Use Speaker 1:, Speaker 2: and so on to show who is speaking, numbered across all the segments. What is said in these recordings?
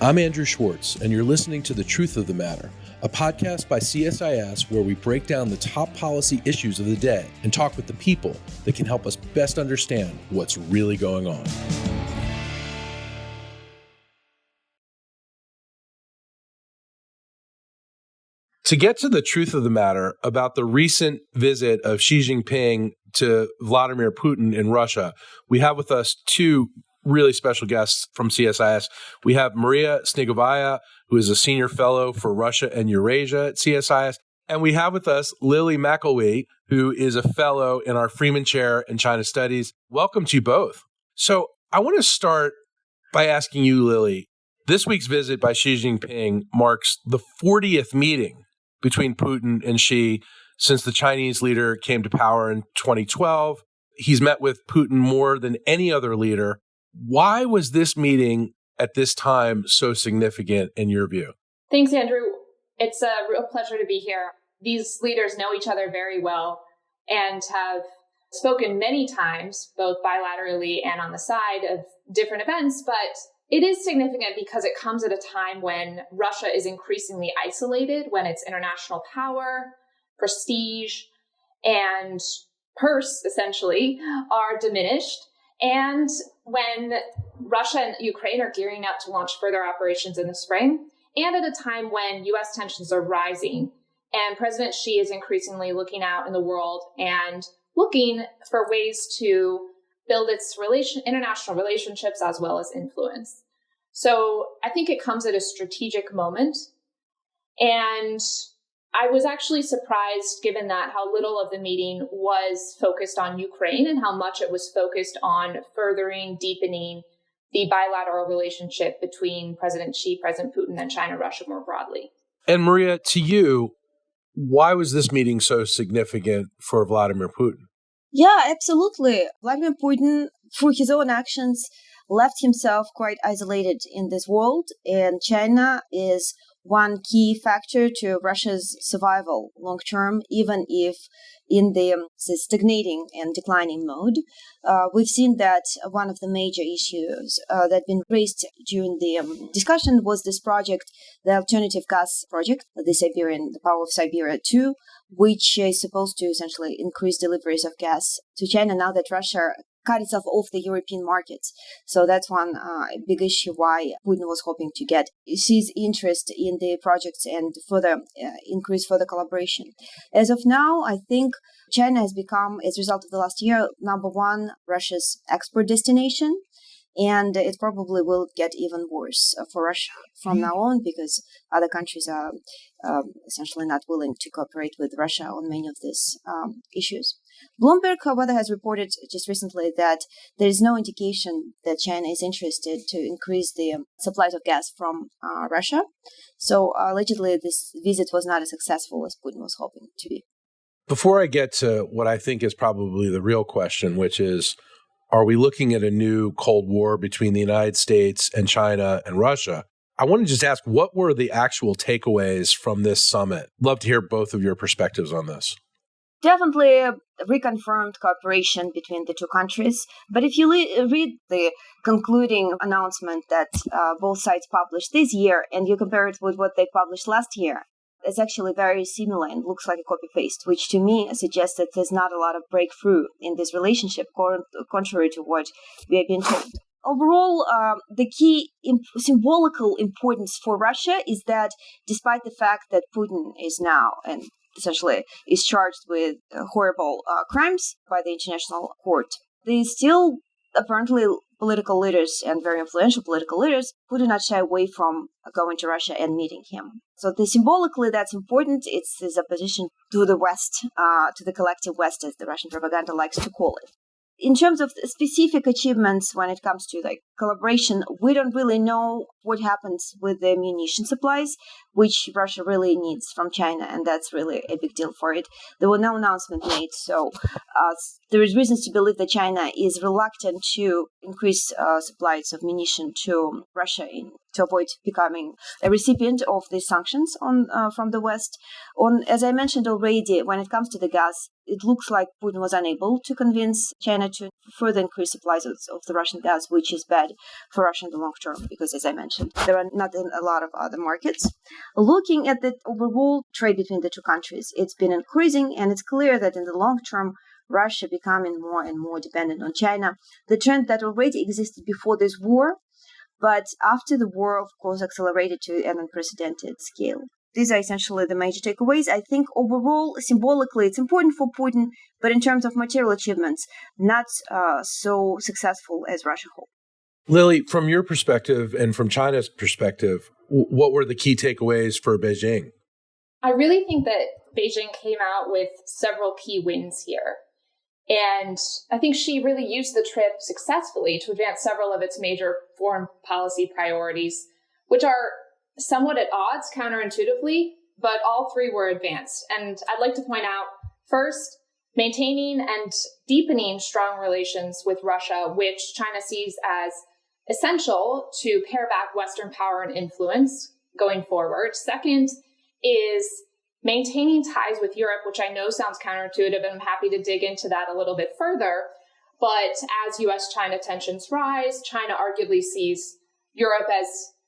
Speaker 1: I'm Andrew Schwartz, and you're listening to The Truth of the Matter, a podcast by CSIS where we break down the top policy issues of the day and talk with the people that can help us best understand what's really going on. To get to the truth of the matter about the recent visit of Xi Jinping to Vladimir Putin in Russia, we have with us two really special guests from CSIS. We have Maria Snegovaya, who is a senior fellow for Russia and Eurasia at CSIS. And we have with us Lily McElwee, who is a fellow in our Freeman Chair in China Studies. Welcome to you both. So I want to start by asking you, Lily, this week's visit by Xi Jinping marks the 40th meeting between Putin and Xi since the Chinese leader came to power in 2012. He's met with Putin more than any other leader. Why was this meeting at this time so significant in your view?
Speaker 2: Thanks, Andrew. It's a real pleasure to be here. These leaders know each other very well and have spoken many times, both bilaterally and on the side of different events. But it is significant because it comes at a time when Russia is increasingly isolated, when its international power, prestige, and purse, essentially, are diminished. And when Russia and Ukraine are gearing up to launch further operations in the spring, and at a time when U.S. tensions are rising, and President Xi is increasingly looking out in the world and looking for ways to build its international relationships as well as influence. So I think it comes at a strategic moment. And I was actually surprised, given that how little of the meeting was focused on Ukraine and how much it was focused on furthering, deepening the bilateral relationship between President Xi, President Putin, and China, Russia more broadly.
Speaker 1: And Maria, to you, why was this meeting so significant for Vladimir Putin?
Speaker 3: Yeah, absolutely. Vladimir Putin, through his own actions, left himself quite isolated in this world, and China is one key factor to Russia's survival long-term, even if in the stagnating and declining mode. We've seen that one of the major issues that have been raised during the discussion was this project, the alternative gas project, the Power of Siberia 2, which is supposed to essentially increase deliveries of gas to China now that Russia cut itself off the European markets. So that's one big issue why Putin was hoping to get Xi's interest in the projects and further increase further collaboration. As of now, I think China has become, as a result of the last year, number one Russia's export destination. And it probably will get even worse for Russia from now on because other countries are essentially not willing to cooperate with Russia on many of these issues. Bloomberg, however, has reported just recently that there is no indication that China is interested to increase the supplies of gas from Russia. So allegedly, this visit was not as successful as Putin was hoping to be.
Speaker 1: Before I get to what I think is probably the real question, which is, are we looking at a new Cold War between the United States and China and Russia? I want to just ask, what were the actual takeaways from this summit? Love to hear both of your perspectives on this.
Speaker 3: Definitely reconfirmed cooperation between the two countries. But if you read the concluding announcement that both sides published this year and you compare it with what they published last year, it's actually very similar and looks like a copy-paste, which to me suggests that there's not a lot of breakthrough in this relationship, contrary to what we have been told. Overall, the key symbolical importance for Russia is that despite the fact that Putin is now and essentially is charged with horrible crimes by the international court, they still apparently political leaders and very influential political leaders who do not shy away from going to Russia and meeting him. So symbolically, that's important. It's his opposition to the West, to the collective West, as the Russian propaganda likes to call it. In terms of specific achievements when it comes to collaboration, we don't really know what happens with the munition supplies, which Russia really needs from China, and that's really a big deal for it. There was no announcement made, so there is reasons to believe that China is reluctant to increase supplies of munition to Russia to avoid becoming a recipient of the sanctions from the West. As I mentioned already, when it comes to the gas, it looks like Putin was unable to convince China to further increase supplies of the Russian gas, which is bad for Russia in the long term, because, as I mentioned, there are not a lot of other markets. Looking at the overall trade between the two countries, it's been increasing, and it's clear that in the long term, Russia becoming more and more dependent on China, the trend that already existed before this war, but after the war, of course, accelerated to an unprecedented scale. These are essentially the major takeaways. I think overall, symbolically, it's important for Putin, but in terms of material achievements, not so successful as Russia hoped.
Speaker 1: Lily, from your perspective and from China's perspective, what were the key takeaways for Beijing?
Speaker 2: I really think that Beijing came out with several key wins here. And I think Xi really used the trip successfully to advance several of its major foreign policy priorities, which are somewhat at odds counterintuitively, but all three were advanced. And I'd like to point out, first, maintaining and deepening strong relations with Russia, which China sees as essential to pare back Western power and influence going forward. Second is maintaining ties with Europe, which I know sounds counterintuitive, and I'm happy to dig into that a little bit further. But as US-China tensions rise, China arguably sees Europe as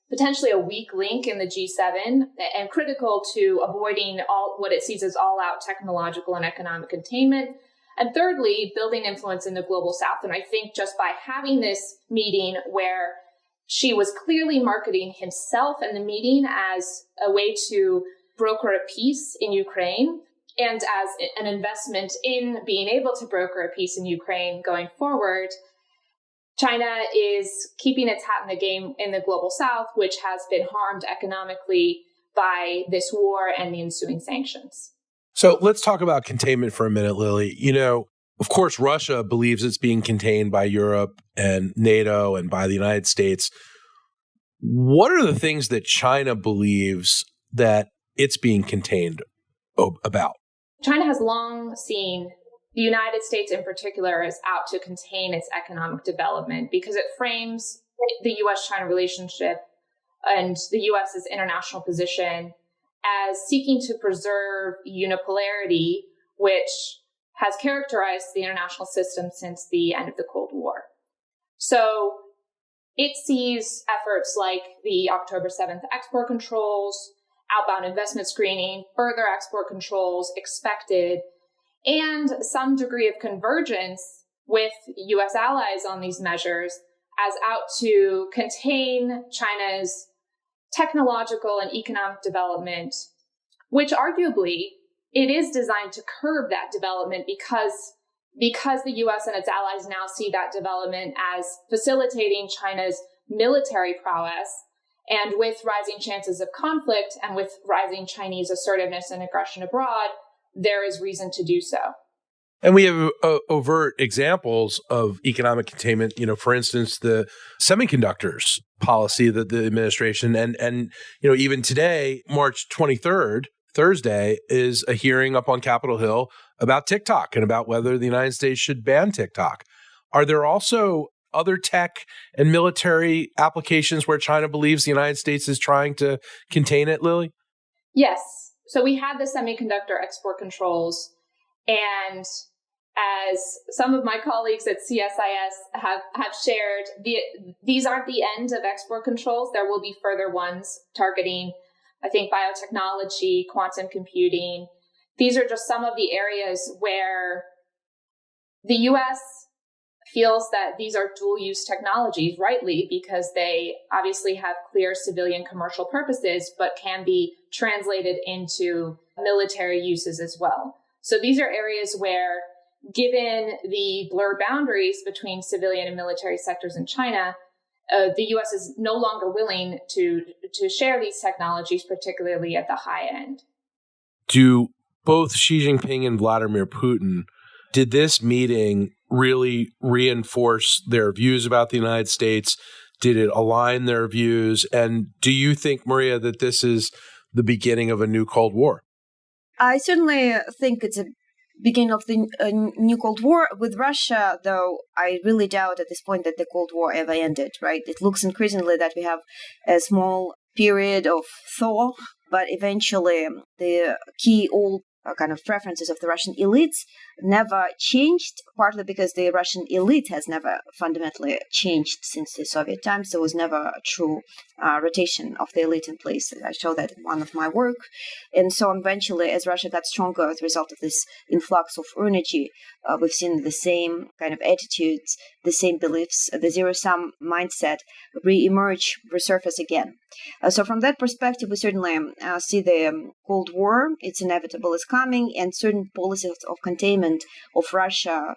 Speaker 2: potentially a weak link in the G7 and critical to avoiding what it sees as all-out technological and economic containment. And thirdly, building influence in the global South. And I think just by having this meeting where Xi was clearly marketing himself and the meeting as a way to broker a peace in Ukraine and as an investment in being able to broker a peace in Ukraine going forward, China is keeping its hat in the game in the global South, which has been harmed economically by this war and the ensuing sanctions.
Speaker 1: So let's talk about containment for a minute, Lily. Of course, Russia believes it's being contained by Europe and NATO and by the United States. What are the things that China believes that it's being contained about?
Speaker 2: China has long seen the United States in particular as out to contain its economic development because it frames the U.S.-China relationship and the U.S.'s international position as seeking to preserve unipolarity, which has characterized the international system since the end of the Cold War. So it sees efforts like the October 7th export controls, outbound investment screening, further export controls expected, and some degree of convergence with U.S. allies on these measures as out to contain China's technological and economic development, which arguably it is designed to curb that development because the U.S. and its allies now see that development as facilitating China's military prowess. And with rising chances of conflict and with rising Chinese assertiveness and aggression abroad, there is reason to do so.
Speaker 1: And we have overt examples of economic containment, for instance, the semiconductors policy that the administration and even today, March 23rd, Thursday, is a hearing up on Capitol Hill about TikTok and about whether the United States should ban TikTok. Are there also other tech and military applications where China believes the United States is trying to contain it, Lily?
Speaker 2: Yes. So we had the semiconductor export controls, and as some of my colleagues at CSIS have shared, these aren't the end of export controls. There will be further ones targeting, I think, biotechnology, quantum computing. These are just some of the areas where the U.S. feels that these are dual-use technologies, rightly, because they obviously have clear civilian commercial purposes, but can be translated into military uses as well. So these are areas where, given the blurred boundaries between civilian and military sectors in China, the U.S. is no longer willing to share these technologies, particularly at the high end.
Speaker 1: Do both Xi Jinping and Vladimir Putin, did this meeting really reinforce their views about the United States? Did it align their views? And do you think, Maria, that this is the beginning of a new Cold War?
Speaker 3: I certainly think it's a beginning of the new Cold War. With Russia, though, I really doubt at this point that the Cold War ever ended, right? It looks increasingly that we have a small period of thaw, but eventually the key old kind of preferences of the Russian elites never changed, partly because the Russian elite has never fundamentally changed since the Soviet times. There was never a true rotation of the elite in place. I show that in one of my work. And so eventually, as Russia got stronger as a result of this influx of energy, we've seen the same kind of attitudes, the same beliefs, the zero-sum mindset re-emerge, resurface again. So from that perspective, we certainly see the Cold War, it's inevitable, is coming, and certain policies of containment of Russia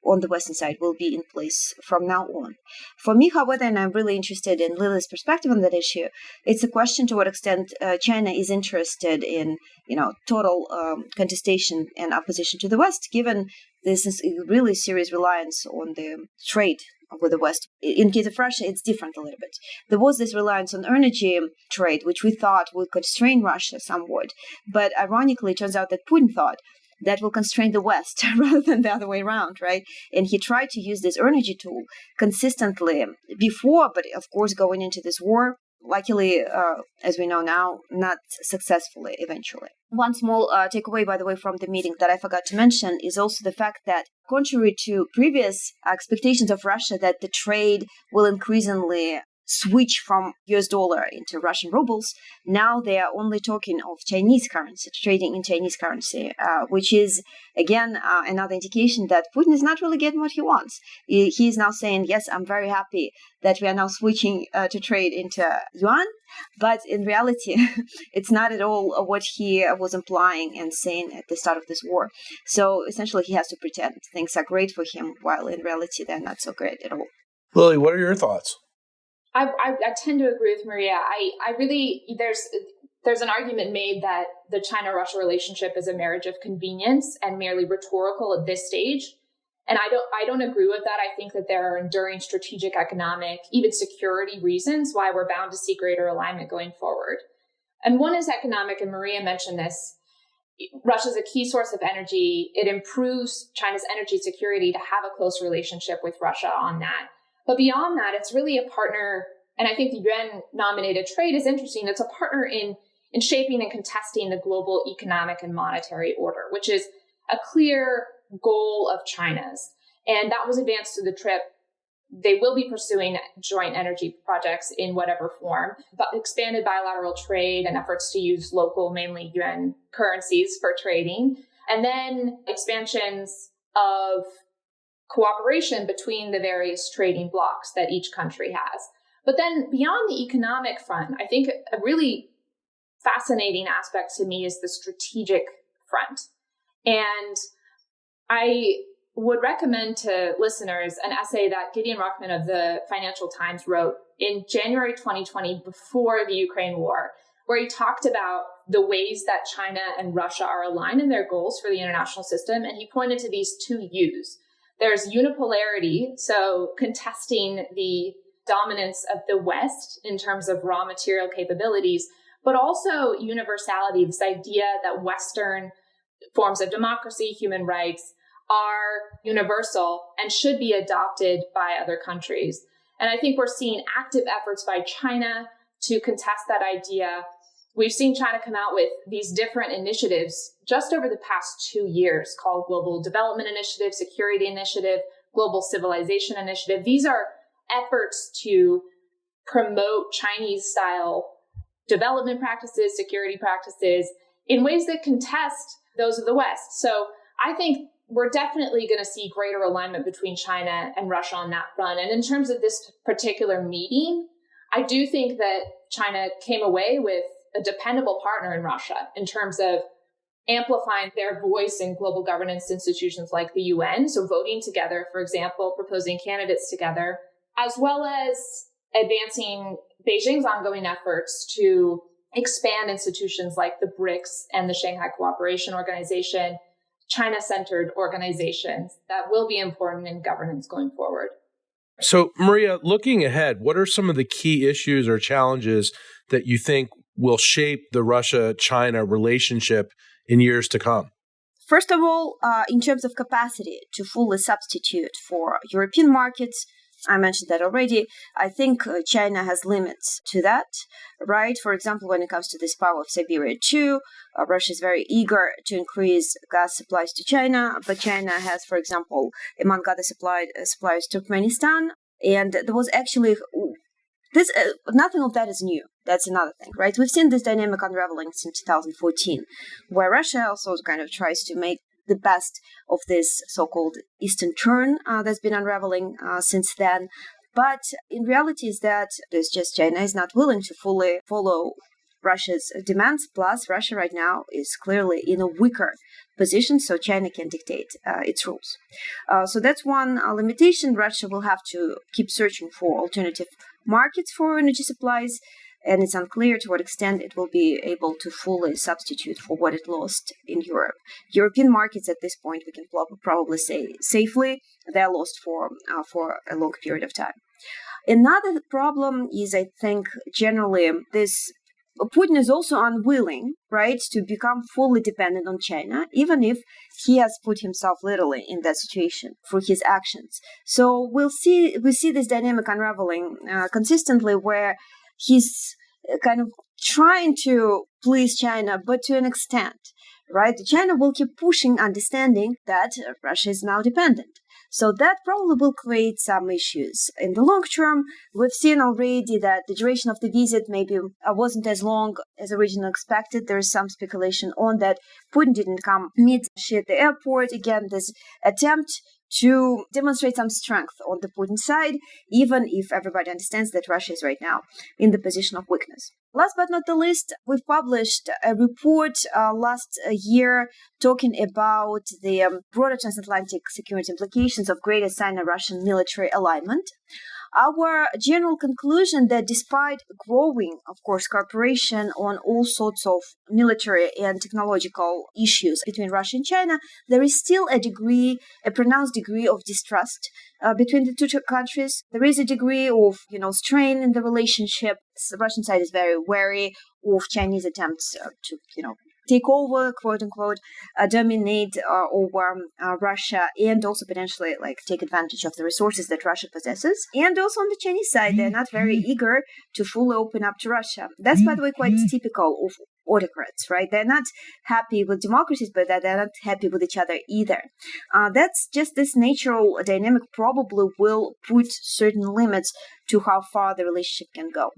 Speaker 3: on the Western side will be in place from now on. For me, however, and I'm really interested in Lily's perspective on that issue, it's a question to what extent China is interested in, total contestation and opposition to the West, given this is a really serious reliance on the trade with the West. In case of Russia, it's different a little bit. There was this reliance on energy trade, which we thought would constrain Russia somewhat. But ironically, it turns out that Putin thought that will constrain the West rather than the other way around, right? And he tried to use this energy tool consistently before, but of course, going into this war, luckily, as we know now, not successfully eventually. One small takeaway, by the way, from the meeting that I forgot to mention is also the fact that contrary to previous expectations of Russia that the trade will increasingly switch from US dollar into Russian rubles, now they are only talking of Chinese currency, trading in Chinese currency, which is, again, another indication that Putin is not really getting what he wants. He is now saying, yes, I'm very happy that we are now switching to trade into yuan, but in reality, it's not at all what he was implying and saying at the start of this war. So essentially, he has to pretend things are great for him, while in reality, they're not so great at all.
Speaker 1: Lily, what are your thoughts?
Speaker 2: I tend to agree with Maria. I really, there's an argument made that the China-Russia relationship is a marriage of convenience and merely rhetorical at this stage. And I don't agree with that. I think that there are enduring strategic, economic, even security reasons why we're bound to see greater alignment going forward. And one is economic, and Maria mentioned this. Russia is a key source of energy. It improves China's energy security to have a close relationship with Russia on that. But beyond that, it's really a partner, and I think the UN-nominated trade is interesting. It's a partner in shaping and contesting the global economic and monetary order, which is a clear goal of China's. And that was advanced through the trip. They will be pursuing joint energy projects in whatever form, but expanded bilateral trade and efforts to use local, mainly UN currencies for trading, and then expansions of cooperation between the various trading blocs that each country has. But then beyond the economic front, I think a really fascinating aspect to me is the strategic front. And I would recommend to listeners an essay that Gideon Ruckman of the Financial Times wrote in January 2020 before the Ukraine war, where he talked about the ways that China and Russia are aligned in their goals for the international system. And he pointed to these two U's. There's unipolarity, so contesting the dominance of the West in terms of raw material capabilities, but also universality, this idea that Western forms of democracy, human rights are universal and should be adopted by other countries. And I think we're seeing active efforts by China to contest that idea. We've seen China come out with these different initiatives just over the past 2 years called Global Development Initiative, Security Initiative, Global Civilization Initiative. These are efforts to promote Chinese-style development practices, security practices in ways that contest those of the West. So I think we're definitely going to see greater alignment between China and Russia on that front. And in terms of this particular meeting, I do think that China came away with a dependable partner in Russia in terms of amplifying their voice in global governance institutions like the UN. So voting together, for example, proposing candidates together, as well as advancing Beijing's ongoing efforts to expand institutions like the BRICS and the Shanghai Cooperation Organization, China-centered organizations that will be important in governance going forward.
Speaker 1: So, Maria, looking ahead, what are some of the key issues or challenges that you think will shape the Russia-China relationship in years to come?
Speaker 3: First of all, in terms of capacity to fully substitute for European markets I mentioned that already. I think China has limits to that, right? For example, when it comes to this power of Siberia too, Russia is very eager to increase gas supplies to China, but China has, for example, among other suppliers, Turkmenistan, and there was actually this. Nothing of that is new. That's another thing, right? We've seen this dynamic unraveling since 2014, where Russia also kind of tries to make the best of this so-called Eastern turn that's been unraveling since then. But in reality is that there's just China is not willing to fully follow Russia's demands. Plus, Russia right now is clearly in a weaker position, so China can dictate its rules. So that's one limitation. Russia will have to keep searching for alternative markets for energy supplies, and it's unclear to what extent it will be able to fully substitute for what it lost in Europe. European markets at this point, we can probably say safely, they're lost for a long period of time. Another problem is, I think, generally this Putin is also unwilling, right, to become fully dependent on China, even if he has put himself literally in that situation through his actions. So we see this dynamic unraveling consistently, where he's kind of trying to please China, but to an extent, right? China will keep pushing, understanding that Russia is now dependent. So that probably will create some issues. In the long term, we've seen already that the duration of the visit maybe wasn't as long as originally expected. There is some speculation on that. Putin didn't come meet Xi at the airport. Again, this attempt to demonstrate some strength on the Putin side, even if everybody understands that Russia is right now in the position of weakness. Last but not the least, we've published a report last year talking about the broader transatlantic security implications of greater Sino-Russian military alignment. Our general conclusion that despite growing, of course, cooperation on all sorts of military and technological issues between Russia and China, there is still a pronounced degree of distrust between the two countries. There is a degree of, strain in the relationship. The Russian side is very wary of Chinese attempts to, take over, quote unquote, dominate over Russia, and also potentially take advantage of the resources that Russia possesses. And also on the Chinese side, they're not very eager to fully open up to Russia. That's, by the way, quite typical of autocrats, right? They're not happy with democracies, but they're not happy with each other either. That's just this natural dynamic probably will put certain limits to how far the relationship can go.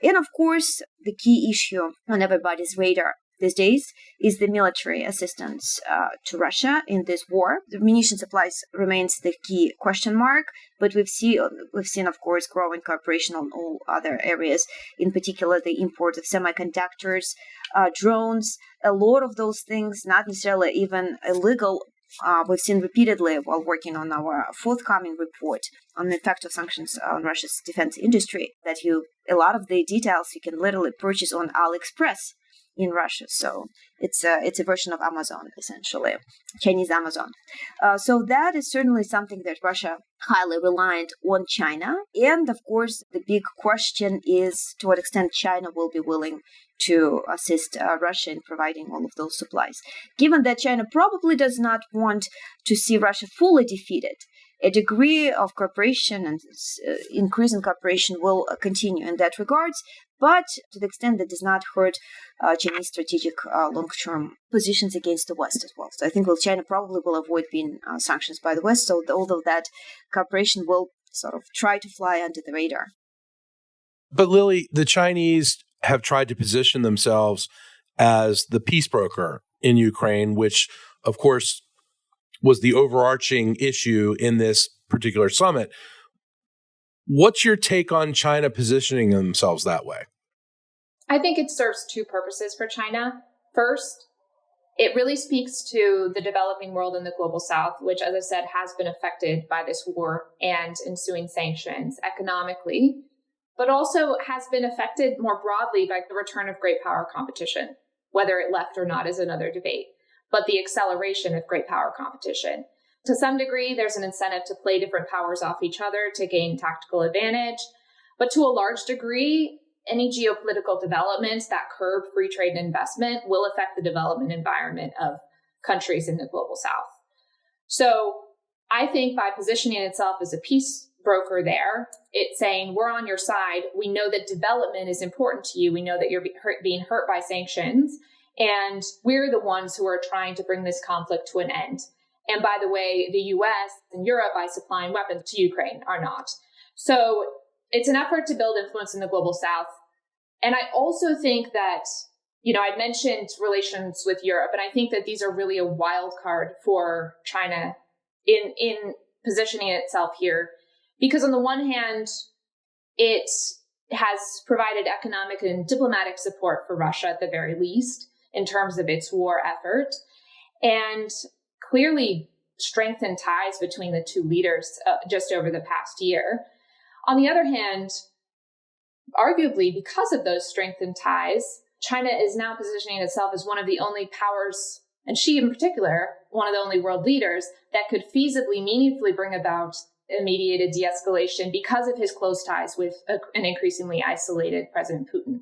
Speaker 3: And of course, the key issue on everybody's radar these days is the military assistance to Russia in this war. The munition supplies remains the key question mark, but we've seen, of course, growing cooperation on all other areas, in particular the import of semiconductors, drones, a lot of those things, not necessarily even illegal. We've seen repeatedly while working on our forthcoming report on the effect of sanctions on Russia's defense industry that a lot of the details you can literally purchase on AliExpress in Russia. So it's a version of Amazon, essentially, Chinese Amazon. So that is certainly something that Russia highly reliant on China. And of course, the big question is to what extent China will be willing to assist Russia in providing all of those supplies. Given that China probably does not want to see Russia fully defeated, a degree of cooperation and increase in cooperation will continue in that regards, but to the extent that does not hurt Chinese strategic long-term positions against the West as well. So I think China probably will avoid being sanctioned by the West, so although that cooperation will sort of try to fly under the radar.
Speaker 1: But Lily, the Chinese have tried to position themselves as the peace broker in Ukraine, which, of course, was the overarching issue in this particular summit. What's your take on China positioning themselves that way?
Speaker 2: I think it serves two purposes for China. First, it really speaks to the developing world and the global South, which, as I said, has been affected by this war and ensuing sanctions economically, but also has been affected more broadly by the return of great power competition. Whether it left or not is another debate, but the acceleration of great power competition. To some degree, there's an incentive to play different powers off each other to gain tactical advantage. But to a large degree, any geopolitical developments that curb free trade and investment will affect the development environment of countries in the global South. So I think by positioning itself as a peace broker there. It's saying, we're on your side. We know that development is important to you. We know that you're being hurt by sanctions. And we're the ones who are trying to bring this conflict to an end. And by the way, the US and Europe, by supplying weapons to Ukraine, are not. So it's an effort to build influence in the global South. And I also think that, I mentioned relations with Europe, and I think that these are really a wild card for China in positioning itself here. Because on the one hand, it has provided economic and diplomatic support for Russia at the very least in terms of its war effort, and clearly strengthened ties between the two leaders just over the past year. On the other hand, arguably because of those strengthened ties, China is now positioning itself as one of the only powers, and Xi in particular, one of the only world leaders that could feasibly, meaningfully bring about a mediated de-escalation because of his close ties with an increasingly isolated President Putin.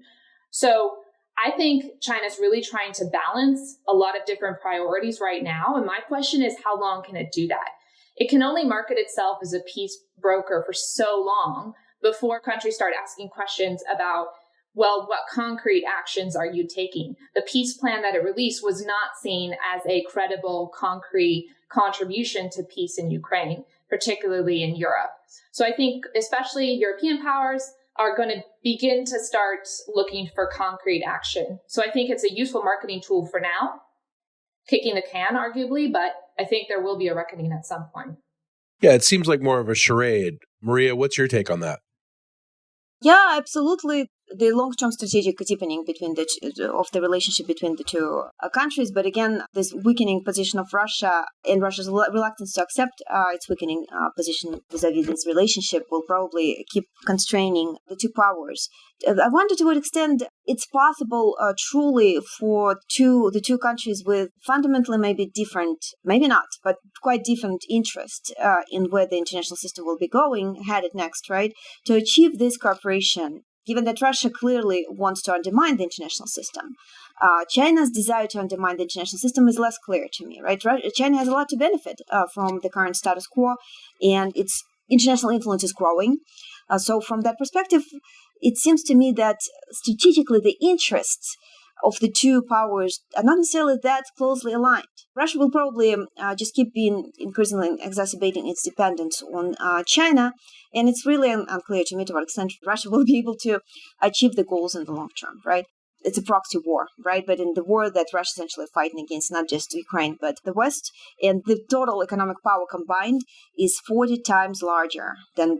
Speaker 2: So I think China's really trying to balance a lot of different priorities right now. And my question is, how long can it do that? It can only market itself as a peace broker for so long before countries start asking questions about, well, what concrete actions are you taking? The peace plan that it released was not seen as a credible, concrete contribution to peace in Ukraine, particularly in Europe. So I think especially European powers are going to begin to start looking for concrete action. So I think it's a useful marketing tool for now, kicking the can, arguably, but I think there will be a reckoning at some point.
Speaker 1: Yeah, it seems like more of a charade. Maria, what's your take on that?
Speaker 3: Yeah, absolutely. The long-term strategic deepening between of the relationship between the two countries, but again, this weakening position of Russia and Russia's reluctance to accept its weakening position vis-a-vis this relationship will probably keep constraining the two powers. I wonder to what extent it's possible truly for the two countries with fundamentally maybe different, maybe not, but quite different interests in where the international system will be headed next, right? To achieve this cooperation, given that Russia clearly wants to undermine the international system. China's desire to undermine the international system is less clear to me, right? China has a lot to benefit from the current status quo, and its international influence is growing. So from that perspective, it seems to me that strategically the interests of the two powers are not necessarily that closely aligned. Russia will probably just keep being increasingly exacerbating its dependence on China, and it's really unclear to me to what extent Russia will be able to achieve the goals in the long term, right? It's a proxy war, right? But in the war that Russia is essentially fighting against, not just Ukraine, but the West, and the total economic power combined is 40 times larger than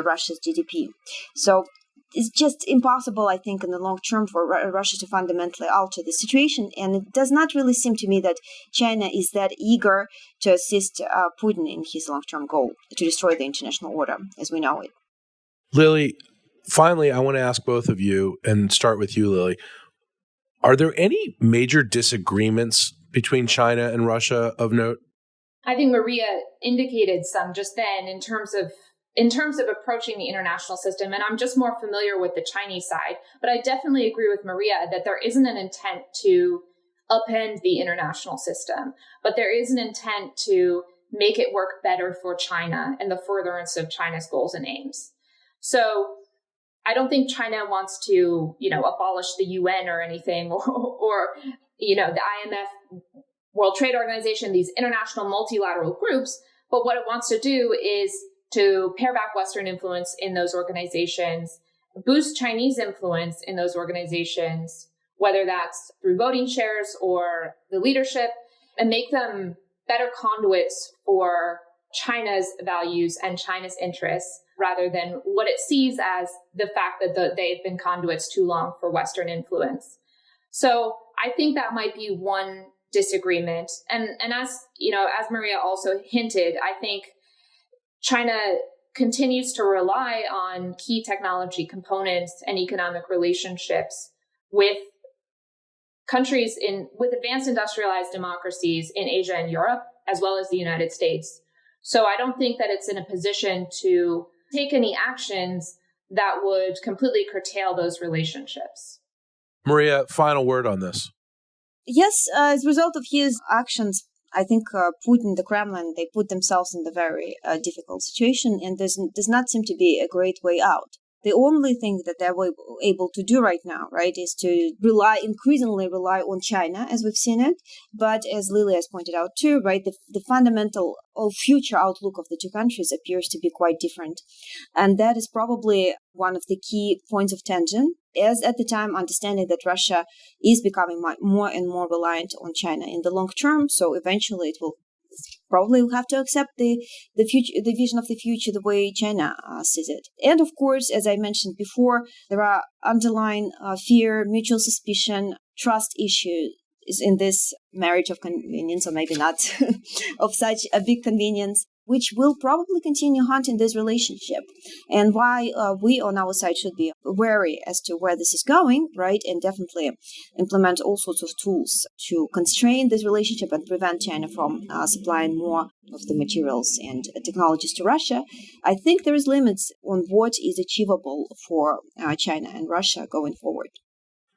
Speaker 3: Russia's GDP. So it's just impossible, I think, in the long term for Russia to fundamentally alter the situation. And it does not really seem to me that China is that eager to assist Putin in his long-term goal to destroy the international order as we know it.
Speaker 1: Lily, finally, I want to ask both of you, and start with you, Lily. Are there any major disagreements between China and Russia of note?
Speaker 2: I think Maria indicated some just then in terms of approaching the international system, and I'm just more familiar with the Chinese side, but I definitely agree with Maria that there isn't an intent to upend the international system, but there is an intent to make it work better for China and the furtherance of China's goals and aims. So I don't think China wants to, abolish the UN or anything, or the IMF, World Trade Organization, these international multilateral groups, but what it wants to do is to pare back Western influence in those organizations, boost Chinese influence in those organizations, whether that's through voting shares or the leadership, and make them better conduits for China's values and China's interests, rather than what it sees as the fact that they've been conduits too long for Western influence. So I think that might be one disagreement. And as Maria also hinted, I think China continues to rely on key technology components and economic relationships with countries with advanced industrialized democracies in Asia and Europe, as well as the United States. So I don't think that it's in a position to take any actions that would completely curtail those relationships.
Speaker 1: Maria, final word on this.
Speaker 3: Yes, as a result of his actions I think Putin, the Kremlin, they put themselves in a very difficult situation, and there does not seem to be a great way out. The only thing that they're able to do right now, right, is to increasingly rely on China, as we've seen it. But as Lily has pointed out too, right, the fundamental future outlook of the two countries appears to be quite different. And that is probably one of the key points of tension, as at the time understanding that Russia is becoming more and more reliant on China in the long term. So eventually it will probably have to accept the vision of the future the way China sees it. And of course, as I mentioned before, there are underlying fear, mutual suspicion, trust issues in this marriage of convenience, or maybe not of such a big convenience, which will probably continue haunting this relationship, and why we on our side should be wary as to where this is going, right? And definitely implement all sorts of tools to constrain this relationship and prevent China from supplying more of the materials and technologies to Russia. I think there is limits on what is achievable for China and Russia going forward.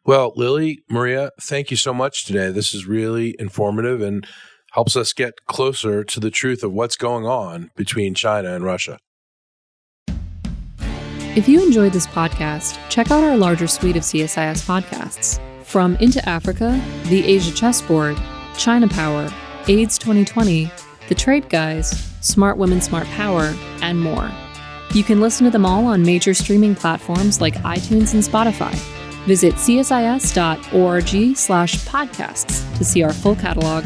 Speaker 1: Well, Lily, Maria, thank you so much today. This is really informative and helps us get closer to the truth of what's going on between China and Russia.
Speaker 4: If you enjoyed this podcast, check out our larger suite of CSIS podcasts. From Into Africa, The Asia Chessboard, China Power, AIDS 2020, The Trade Guys, Smart Women, Smart Power, and more. You can listen to them all on major streaming platforms like iTunes and Spotify. Visit csis.org/podcasts to see our full catalog.